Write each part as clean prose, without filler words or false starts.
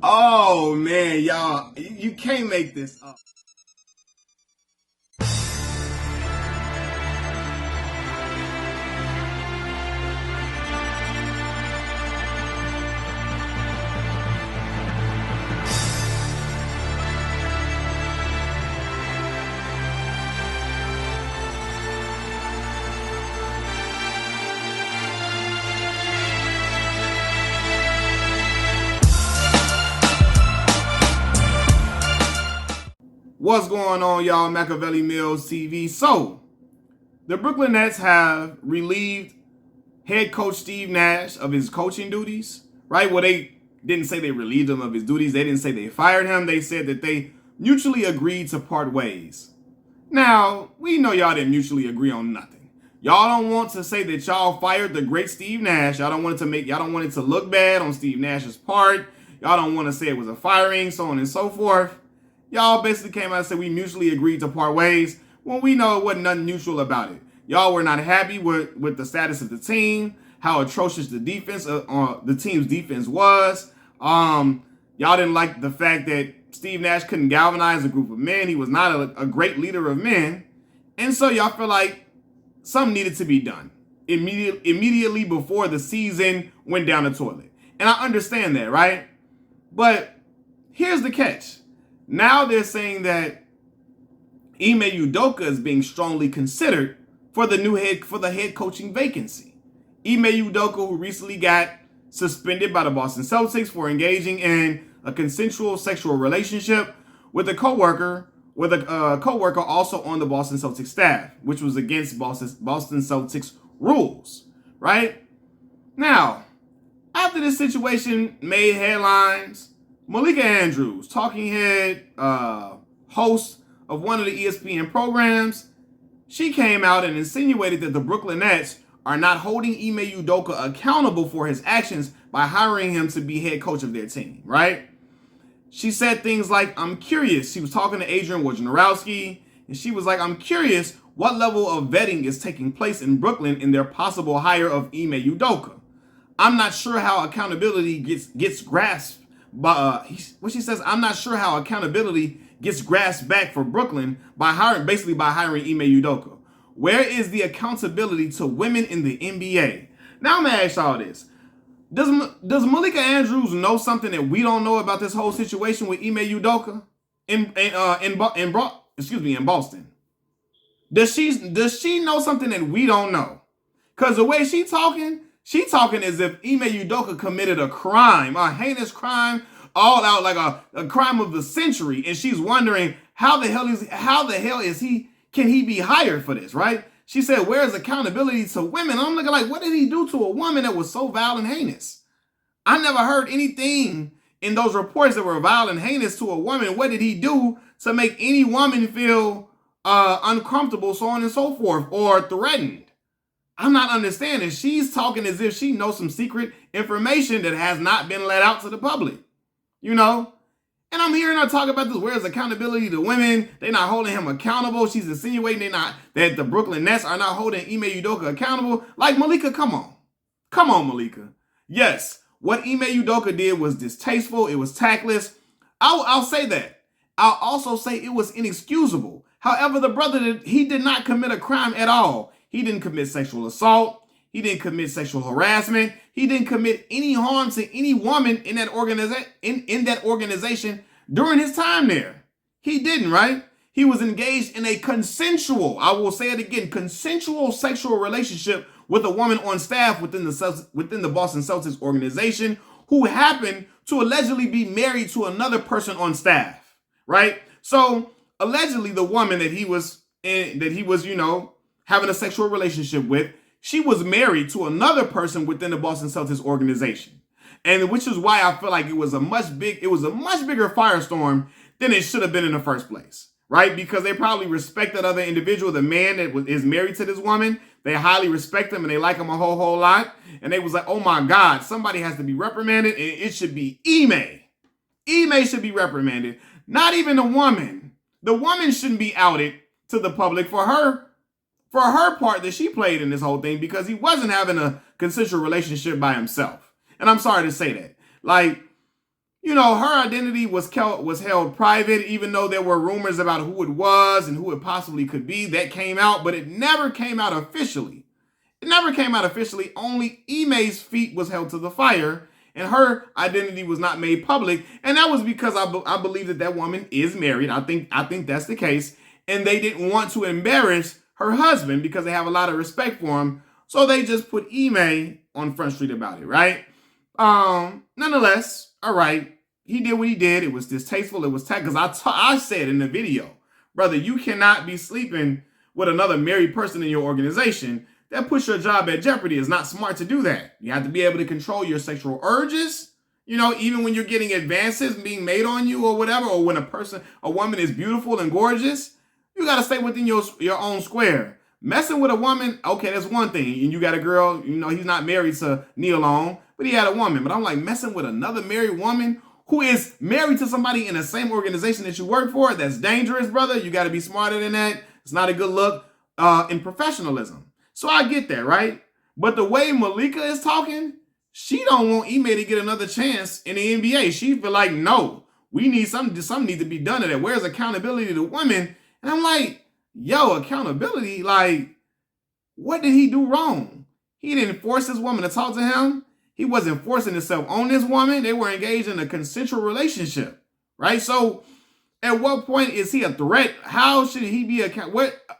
Oh man, y'all, you can't make this up. What's going on, y'all? Machiavelli Mills TV. So, the Brooklyn Nets have relieved head coach Steve Nash of his coaching duties, right? Well, they didn't say they relieved him of his duties. They didn't say they fired him. They said that they mutually agreed to part ways. Now, we know y'all didn't mutually agree on nothing. Y'all don't want to say that y'all fired the great Steve Nash. Y'all don't want it to look bad on Steve Nash's part. Y'all don't want to say it was a firing, so on and so forth. Y'all basically came out and said we mutually agreed to part ways when we know it wasn't nothing mutual about it. Y'all were not happy with the status of the team, how atrocious the defense, the team's defense was. Y'all didn't like the fact that Steve Nash couldn't galvanize a group of men. He was not a great leader of men. And so y'all feel like something needed to be done immediately before the season went down the toilet. And I understand that, right? But here's the catch. Now they're saying that Ime Udoka is being strongly considered for the head coaching vacancy. Ime Udoka, who recently got suspended by the Boston Celtics for engaging in a consensual sexual relationship with a coworker also on the Boston Celtics staff, which was against Boston Celtics rules, right? Now, after this situation made headlines, Malika Andrews, talking head host of one of the ESPN programs, she came out and insinuated that the Brooklyn Nets are not holding Ime Udoka accountable for his actions by hiring him to be head coach of their team, right? She said things like, I'm curious. She was talking to Adrian Wojnarowski, and she was like, I'm curious what level of vetting is taking place in Brooklyn in their possible hire of Ime Udoka. I'm not sure how accountability gets grasped. But what she says, I'm not sure how accountability gets grasped back for Brooklyn by hiring Ime Udoka. Where is the accountability to women in the NBA? Now I'm gonna ask y'all this: Does Malika Andrews know something that we don't know about this whole situation with Ime Udoka in Boston? Does she know something that we don't know? Because the way she talking as if Ime Udoka committed a crime, a heinous crime, all out like a crime of the century, and she's wondering how the hell can he be hired for this, right? She said, where's accountability to women? I'm looking like, what did he do to a woman that was so vile and heinous? I never heard anything in those reports that were vile and heinous to a woman. What did he do to make any woman feel uncomfortable, so on and so forth, or threatened? I'm not understanding. She's talking as if she knows some secret information that has not been let out to the public, you know? And I'm hearing her talk about this. Where's accountability to women? They're not holding him accountable. She's insinuating that the Brooklyn Nets are not holding Ime Udoka accountable. Like, Malika, come on. Come on, Malika. Yes, what Ime Udoka did was distasteful. It was tactless. I'll say that. I'll also say it was inexcusable. However, the brother, he did not commit a crime at all. He didn't commit sexual assault. He didn't commit sexual harassment. He didn't commit any harm to any woman in that organization during his time there. He didn't, right? He was engaged in a consensual, I will say it again, consensual sexual relationship with a woman on staff within the Boston Celtics organization who happened to allegedly be married to another person on staff, right? So allegedly the woman that he was, having a sexual relationship with, she was married to another person within the Boston Celtics organization. And which is why I feel like it was a much bigger firestorm than it should have been in the first place, right? Because they probably respect that other individual, the man that is married to this woman. They highly respect him and they like him a whole lot. And they was like, oh my God, somebody has to be reprimanded, and it should be Ime. Ime should be reprimanded, not even the woman. The woman shouldn't be outed to the public for her for her part that she played in this whole thing, because he wasn't having a consensual relationship by himself. And I'm sorry to say that. Like, you know, her identity was held private, even though there were rumors about who it was and who it possibly could be. That came out, but it never came out officially. It never came out officially. Only Ime's feet was held to the fire, and her identity was not made public. And that was because I believe that woman is married. I think that's the case. And they didn't want to embarrass her husband because they have a lot of respect for him. So they just put Ime on Front Street about it, right? Nonetheless, all right, he did what he did. It was distasteful. It was because I said in the video, brother, you cannot be sleeping with another married person in your organization. That puts your job at jeopardy. It's not smart to do that. You have to be able to control your sexual urges. You know, even when you're getting advances being made on you or whatever, or when a woman is beautiful and gorgeous, you got to stay within your own square. Messing with a woman, okay, that's one thing. And you got a girl, you know, he's not married to Nia Long, but he had a woman. But I'm like, messing with another married woman who is married to somebody in the same organization that you work for, that's dangerous, brother. You got to be smarter than that. It's not a good look in professionalism. So I get that, right? But the way Malika is talking, she don't want Ime to get another chance in the NBA. She feel like, no, we need something needs to be done to that. Where's accountability to women? And I'm like, yo, accountability? Like, what did he do wrong? He didn't force this woman to talk to him. He wasn't forcing himself on this woman. They were engaged in a consensual relationship, right? So at what point is he a threat? How should he be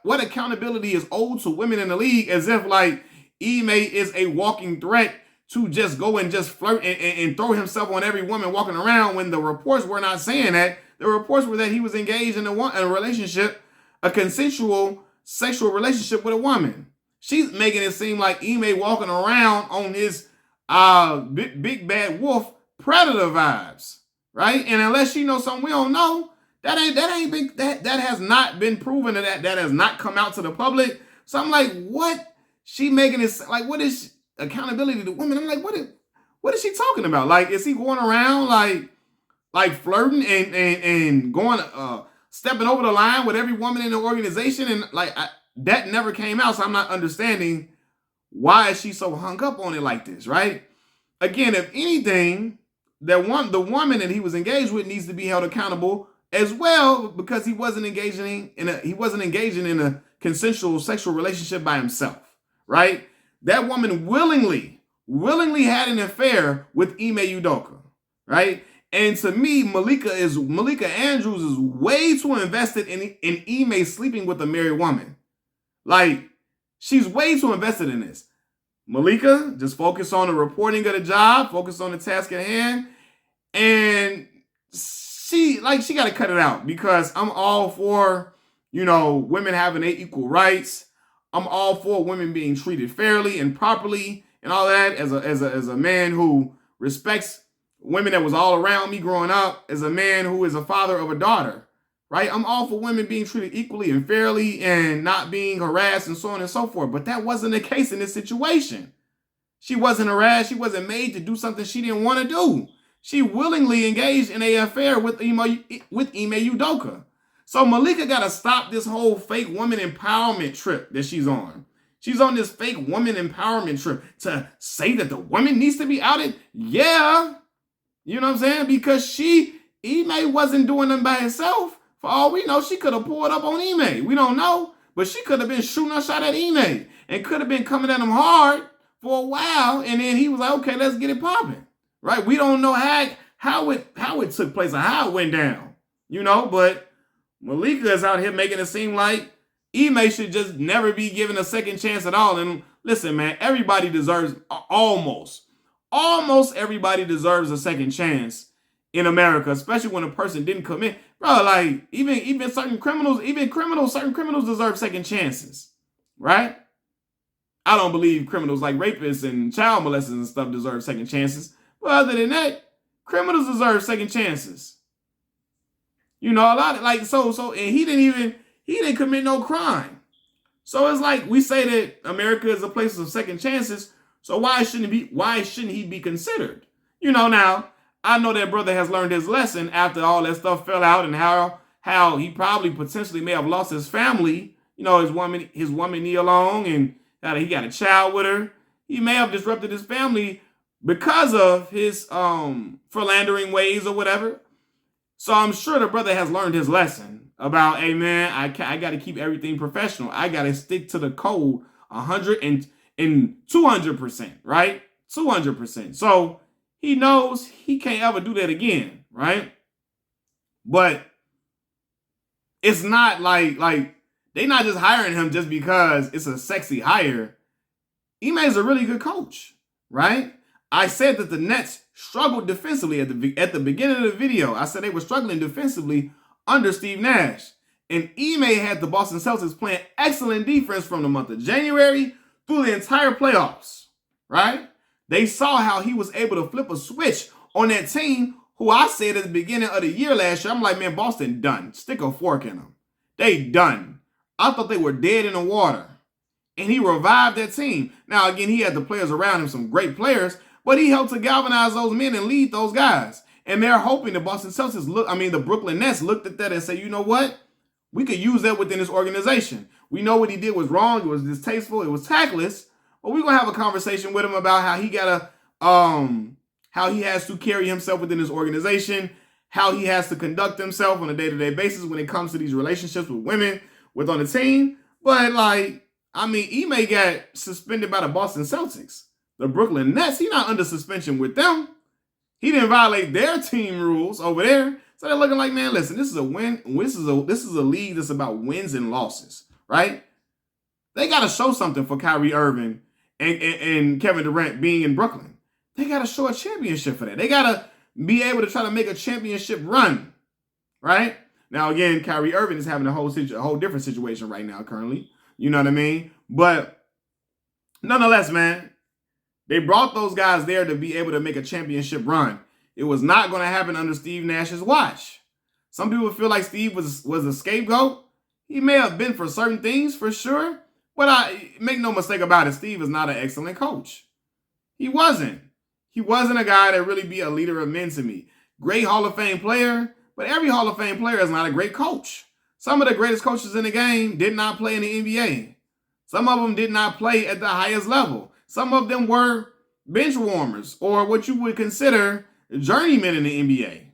what accountability is owed to women in the league, as if like Ime is a walking threat to just go and just flirt and throw himself on every woman walking around, when the reports were not saying that. The reports were that he was engaged in a relationship, a consensual sexual relationship with a woman. She's making it seem like Ime walking around on his big bad wolf predator vibes, right? And unless she knows something we don't know, that has not been proven, that has not come out to the public. So I'm like, what? She making it like, what is accountability to women? I'm like, what is she talking about? Like, is he going around like flirting and going stepping over the line with every woman in the organization? And like that never came out. So I'm not understanding why is she so hung up on it like this, right? Again, if anything, the woman that he was engaged with needs to be held accountable as well, because he wasn't engaging in a consensual sexual relationship by himself, right? That woman willingly had an affair with Ime Udoka, right? And to me, Malika Andrews is way too invested in Ime sleeping with a married woman. Like, she's way too invested in this. Malika, just focus on the reporting of the job, focus on the task at hand, and she got to cut it out, because I'm all for, you know, women having their equal rights. I'm all for women being treated fairly and properly and all that. As a man who respects women that was all around me growing up, as a man who is a father of a daughter, right? I'm all for women being treated equally and fairly and not being harassed and so on and so forth. But that wasn't the case in this situation. She wasn't harassed. She wasn't made to do something she didn't want to do. She willingly engaged in an affair with Ime Udoka. So Malika got to stop this whole fake woman empowerment trip that she's on. She's on this fake woman empowerment trip to say that the woman needs to be outed. Yeah. You know what I'm saying? Because Ime wasn't doing them by herself. For all we know, she could have pulled up on Ime. We don't know. But she could have been shooting a shot at Ime and could have been coming at him hard for a while. And then he was like, okay, let's get it popping. Right? We don't know how it took place or how it went down. You know, but Malika is out here making it seem like Ime should just never be given a second chance at all. And listen, man, everybody deserves, almost everybody deserves a second chance in America, especially when a person didn't commit. Bro, like even certain criminals deserve second chances, right? I don't believe criminals like rapists and child molesters and stuff deserve second chances. But other than that, criminals deserve second chances. You know, a lot of and he didn't commit no crime. So it's like we say that America is a place of second chances. So why shouldn't he be considered? You know, now I know that brother has learned his lesson after all that stuff fell out, and how he probably potentially may have lost his family his woman Nia Long, and he got a child with her. He may have disrupted his family because of his philandering ways or whatever. So I'm sure the brother has learned his lesson about, hey man, I got to keep everything professional. I got to stick to the code 100 and 200%, right? 200%. So he knows he can't ever do that again, right? But it's not like they're not just hiring him just because it's a sexy hire. Ime is a really good coach, right? I said that the Nets struggled defensively at the beginning of the video. I said they were struggling defensively under Steve Nash. And Ime had the Boston Celtics playing excellent defense from the month of January through the entire playoffs, right? They saw how he was able to flip a switch on that team who I said at the beginning of the year last year, I'm like, man, Boston done. Stick a fork in them. They done. I thought they were dead in the water. And he revived that team. Now, again, he had the players around him, some great players, but he helped to galvanize those men and lead those guys. And they're hoping the the Brooklyn Nets looked at that and said, you know what? We could use that within this organization. We know what he did was wrong. It was distasteful. It was tactless. But we're going to have a conversation with him about how he has to carry himself within this organization, how he has to conduct himself on a day-to-day basis when it comes to these relationships with women on the team. But Ime got suspended by the Boston Celtics. The Brooklyn Nets, he's not under suspension with them. He didn't violate their team rules over there. So they're looking like, man, listen, this is a win. This is a league that's about wins and losses, right? They got to show something for Kyrie Irving and Kevin Durant being in Brooklyn. They got to show a championship for that. They got to be able to try to make a championship run, right? Now, again, Kyrie Irving is having a whole different situation right now currently. You know what I mean? But nonetheless, man, they brought those guys there to be able to make a championship run. It was not going to happen under Steve Nash's watch. Some people feel like Steve was a scapegoat. He may have been for certain things, for sure. But make no mistake about it, Steve is not an excellent coach. He wasn't. He wasn't a guy that really be a leader of men to me. Great Hall of Fame player, but every Hall of Fame player is not a great coach. Some of the greatest coaches in the game did not play in the NBA. Some of them did not play at the highest level. Some of them were bench warmers or what you would consider journeymen in the NBA.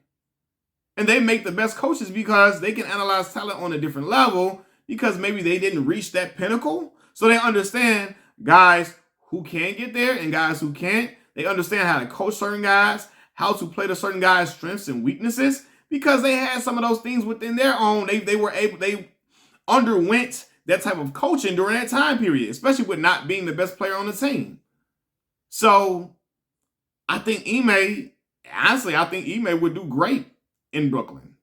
And they make the best coaches because they can analyze talent on a different level because maybe they didn't reach that pinnacle. So they understand guys who can get there and guys who can't. They understand how to coach certain guys, how to play to certain guys' strengths and weaknesses because they had some of those things within their own. They underwent that type of coaching during that time period, especially with not being the best player on the team. So I think Ime would do great in Brooklyn.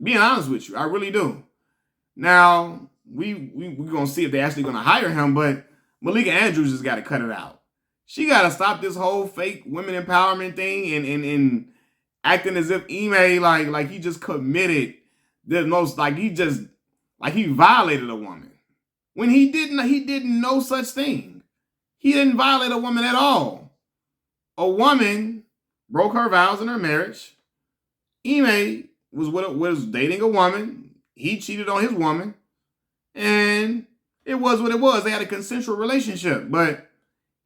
Being honest with you, I really do. Now, we're going to see if they're actually going to hire him, but Malika Andrews has got to cut it out. She got to stop this whole fake women empowerment thing and acting as if Ime, like he just committed the most, he violated a woman. When he did no such thing. He didn't violate a woman at all. A woman broke her vows in her marriage. Ime was dating a woman. He cheated on his woman. And it was what it was. They had a consensual relationship. But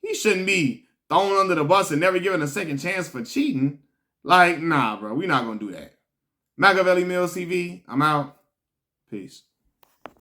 he shouldn't be thrown under the bus and never given a second chance for cheating. Like, nah, bro. We're not going to do that. Machiavelli Mills TV, I'm out. Peace.